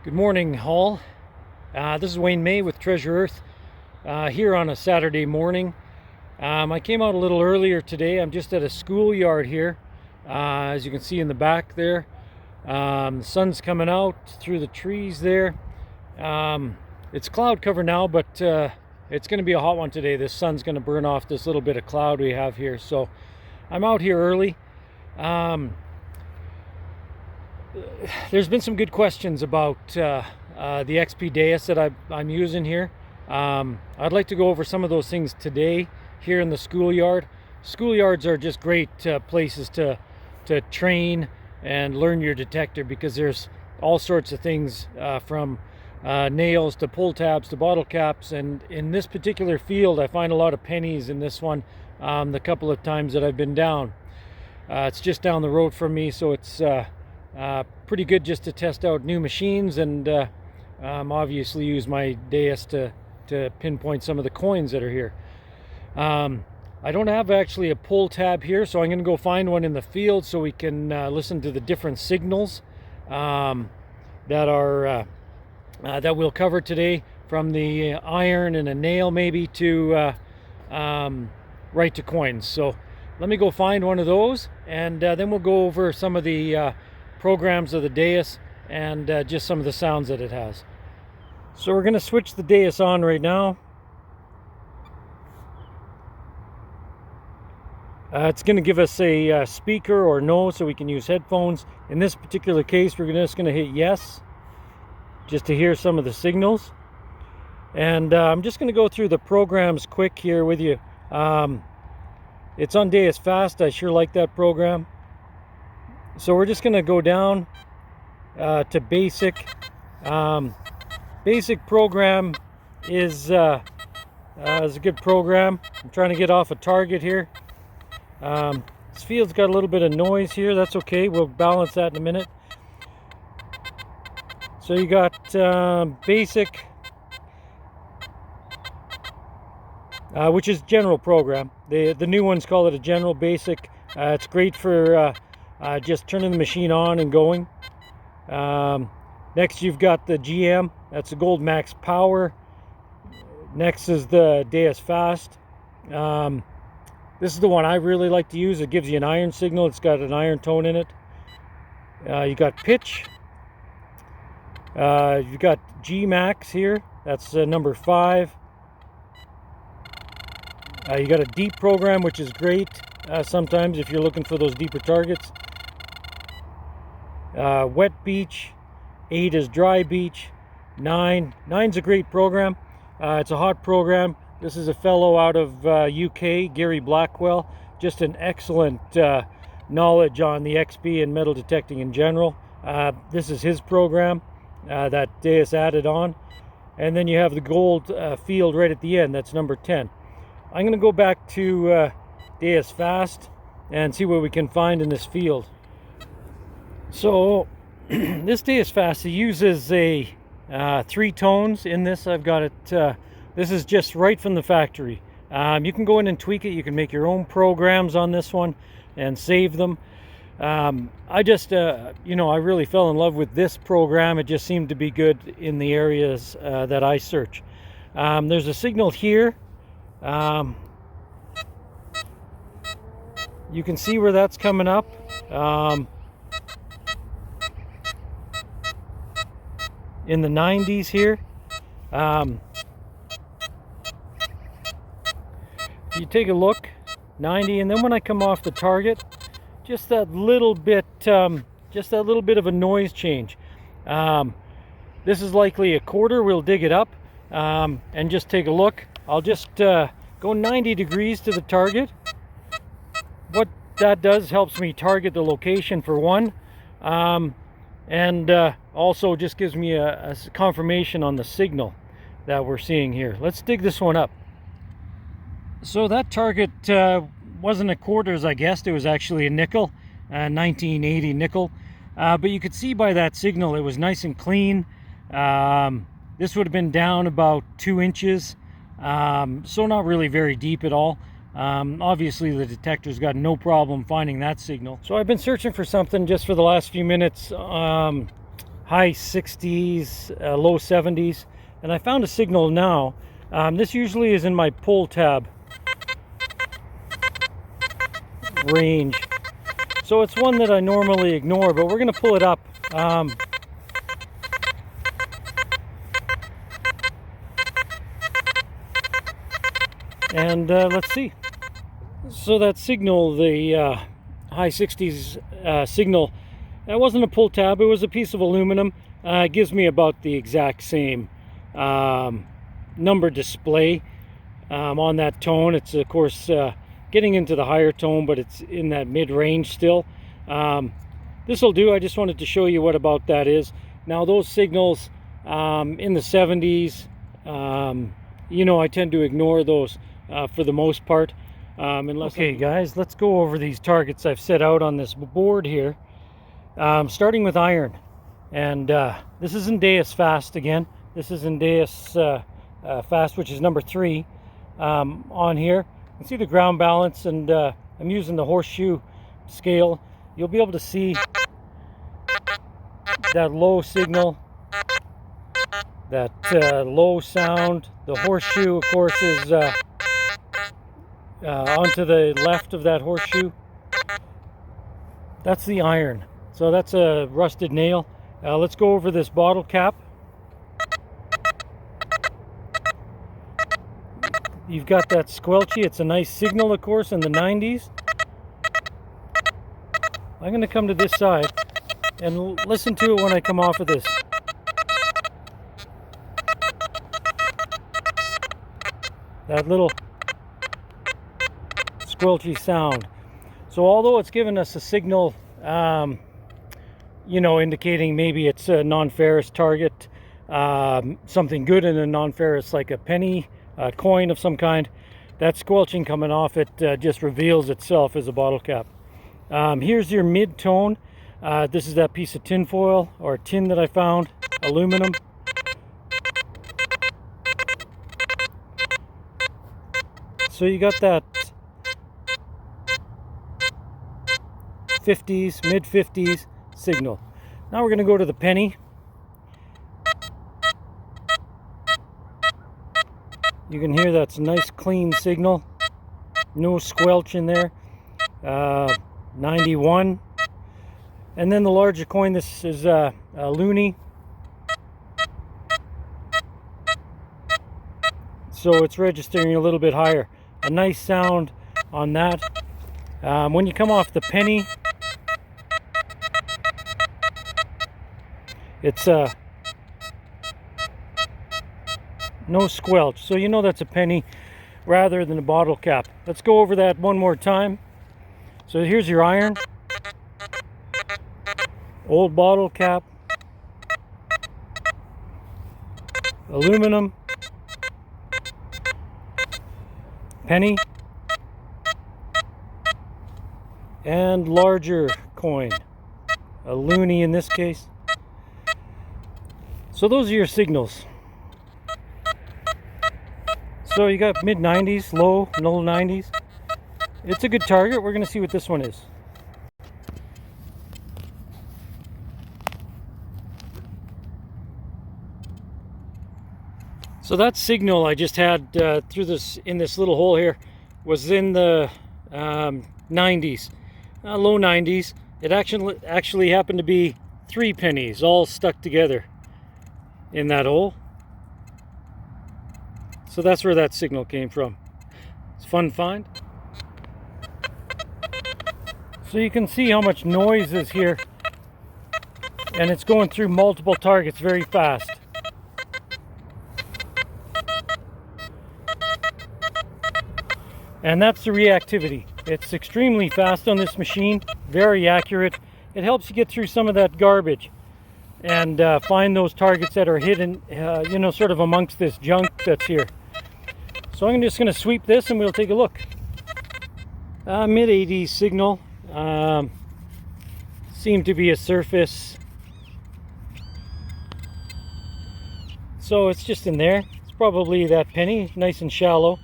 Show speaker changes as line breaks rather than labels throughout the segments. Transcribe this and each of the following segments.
Good morning, Hall. This is Wayne May with Treasure Earth here on a Saturday morning. I came out a little earlier today. I'm just at a schoolyard here, as you can see in the back there. The sun's coming out through the trees there. It's cloud cover now, but it's going to be a hot one today. This sun's going to burn off this little bit of cloud we have here. So I'm out here early. There's been some good questions about the XP Deus that I'm using here. I'd like to go over some of those things today here in the schoolyard. Schoolyards are just great places to train and learn your detector, because there's all sorts of things from nails to pull tabs to bottle caps, and in this particular field I find a lot of pennies in this one the couple of times that I've been down. It's just down the road from me, so it's pretty good just to test out new machines, and obviously use my Deus to pinpoint some of the coins that are here. I don't have actually a pull tab here, so I'm going to go find one in the field so we can listen to the different signals that we'll cover today, from the iron and a nail maybe to right to coins. So let me go find one of those, and then we'll go over some of the programs of the Deus and just some of the sounds that it has. So we're going to switch the Deus on right now. It's going to give us a speaker or no, so we can use headphones. In this particular case, we're just going to hit yes, just to hear some of the signals. And I'm just going to go through the programs quick here with you. It's on Deus Fast. I sure like that program. So we're just going to go down to basic. Basic program is a good program. I'm trying to get off a target here. This field's got a little bit of noise here. That's okay. We'll balance that in a minute. So you got basic, which is general program. The new ones call it a general basic. It's great for just turning the machine on and going. Next you've got the GM. That's the Gold Max Power. Next is the Deus Fast. This is the one I really like to use. It gives you an iron signal. It's got an iron tone in it. You got pitch. You've got G Max here. That's number 5. You got a deep program, which is great sometimes if you're looking for those deeper targets. Wet beach. 8 is dry beach. 9's a great program. It's a hot program. This is a fellow out of UK, Gary Blackwell. Just an excellent knowledge on the XP and metal detecting in general. This is his program that Deus added on. And then you have the gold field right at the end. That's number 10. I'm going to go back to Deus Fast and see what we can find in this field. So this Deus Fast, it uses a 3 tones in this. I've got it. This is just right from the factory. You can go in and tweak it. You can make your own programs on this one and save them. I just, I really fell in love with this program. It just seemed to be good in the areas that I search. There's a signal here. You can see where that's coming up. In the 90s here. You take a look, 90, and then when I come off the target, just that little bit of a noise change. This is likely a quarter. We'll dig it up and just take a look. I'll just go 90 degrees to the target. What that does helps me target the location for one, and also just gives me a confirmation on the signal that we're seeing here. Let's dig this one up. So that target wasn't a quarter as I guessed. It was actually a nickel, 1980 nickel. But you could see by that signal it was nice and clean. This would have been down about 2 inches, so not really very deep at all. Obviously the detector's got no problem finding that signal. So I've been searching for something just for the last few minutes. high 60s, low 70s, and I found a signal now. This usually is in my pull tab range, so it's one that I normally ignore, but we're going to pull it up. And let's see. So that signal, the high 60s signal, that wasn't a pull tab, it was a piece of aluminum. It gives me about the exact same number display on that tone. It's of course getting into the higher tone, but it's in that mid-range still. This will do. I just wanted to show you what about that is. Now those signals in the 70s, you know, I tend to ignore those for the most part. Okay guys, let's go over these targets I've set out on this board here. Starting with iron, and this is in Deus fast again. This is in Deus fast, which is number 3 on here. You can see the ground balance, and I'm using the horseshoe scale. You'll be able to see that low signal, that low sound. The horseshoe, of course, is onto the left of that horseshoe. That's the iron. So that's a rusted nail. Let's go over this bottle cap. You've got that squelchy. It's a nice signal, of course, in the 90s. I'm going to come to this side and listen to it when I come off of this. That little squelchy sound. So although it's given us a signal, you know, indicating maybe it's a non-ferrous target, something good in a non-ferrous, like a penny, a coin of some kind, that squelching coming off it just reveals itself as a bottle cap. Here's your mid-tone. This is that piece of tin foil or tin that I found, aluminum. So you got that 50s, mid-50s signal. Now we're going to go to the penny. You can hear that's a nice clean signal. No squelch in there. 91. And then the larger coin, this is a loonie. So it's registering a little bit higher. A nice sound on that. When you come off the penny, it's no squelch, so you know that's a penny rather than a bottle cap. Let's go over that one more time. So here's your iron, old bottle cap, aluminum, penny, and larger coin, a loonie in this case. So those are your signals. So you got mid 90s, low 90s. It's a good target. We're going to see what this one is. So that signal I just had through this, in this little hole here, was in the 90s, low 90s. It actually happened to be 3 pennies all stuck together in that hole. So that's where that signal came from. It's a fun find. So you can see how much noise is here, and it's going through multiple targets very fast. And that's the reactivity. It's extremely fast on this machine, very accurate. It helps you get through some of that garbage and find those targets that are hidden, you know, sort of amongst this junk that's here. So I'm just going to sweep this and we'll take a look. Mid 80s signal. Seemed to be a surface. So it's just in there. It's probably that penny, nice and shallow.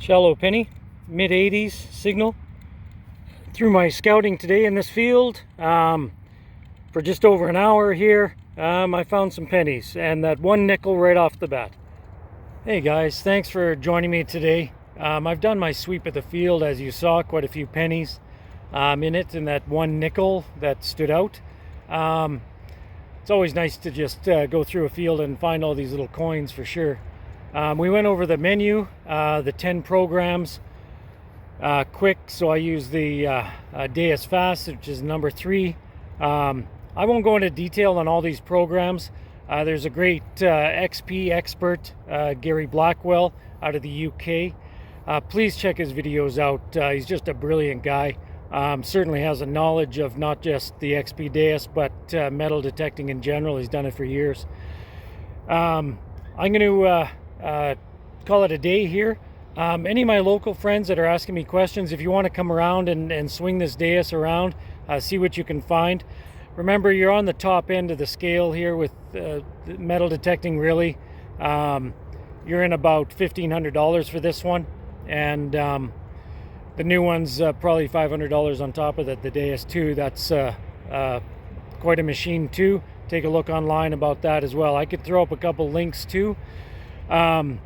shallow penny, mid-80s signal. Through my scouting today in this field, for just over an hour here, I found some pennies and that one nickel right off the bat. Hey guys, thanks for joining me today. I've done my sweep of the field, as you saw, quite a few pennies in it, and that one nickel that stood out. It's always nice to just go through a field and find all these little coins for sure. We went over the menu, the 10 programs quick, so I use the Deus Fast, which is number 3. I won't go into detail on all these programs. There's a great XP expert, Gary Blackwell, out of the UK. Please check his videos out. He's just a brilliant guy. Certainly has a knowledge of not just the XP Deus, but metal detecting in general. He's done it for years. I'm going to call it a day here. Any of my local friends that are asking me questions, if you want to come around and swing this Deus around, see what you can find. Remember, you're on the top end of the scale here with metal detecting, really. You're in about $1,500 for this one, and the new one's probably $500 on top of that, the Deus 2. That's quite a machine too. Take a look online about that as well. I could throw up a couple links too. And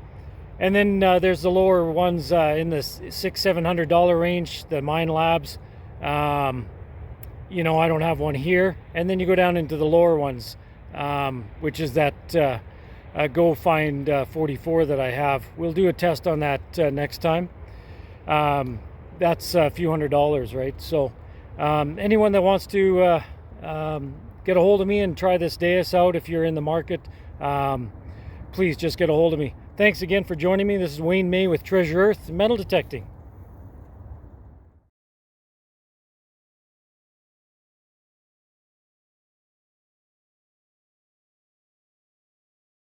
then there's the lower ones in the $600-700 range, the Mine Labs. You know, I don't have one here. And then you go down into the lower ones, which is that Go Find 44 that I have. We'll do a test on that next time. That's a few $100s, right? So anyone that wants to get a hold of me and try this Deus out, if you're in the market, please just get a hold of me. Thanks again for joining me. This is Wayne May with Treasure Earth Metal Detecting.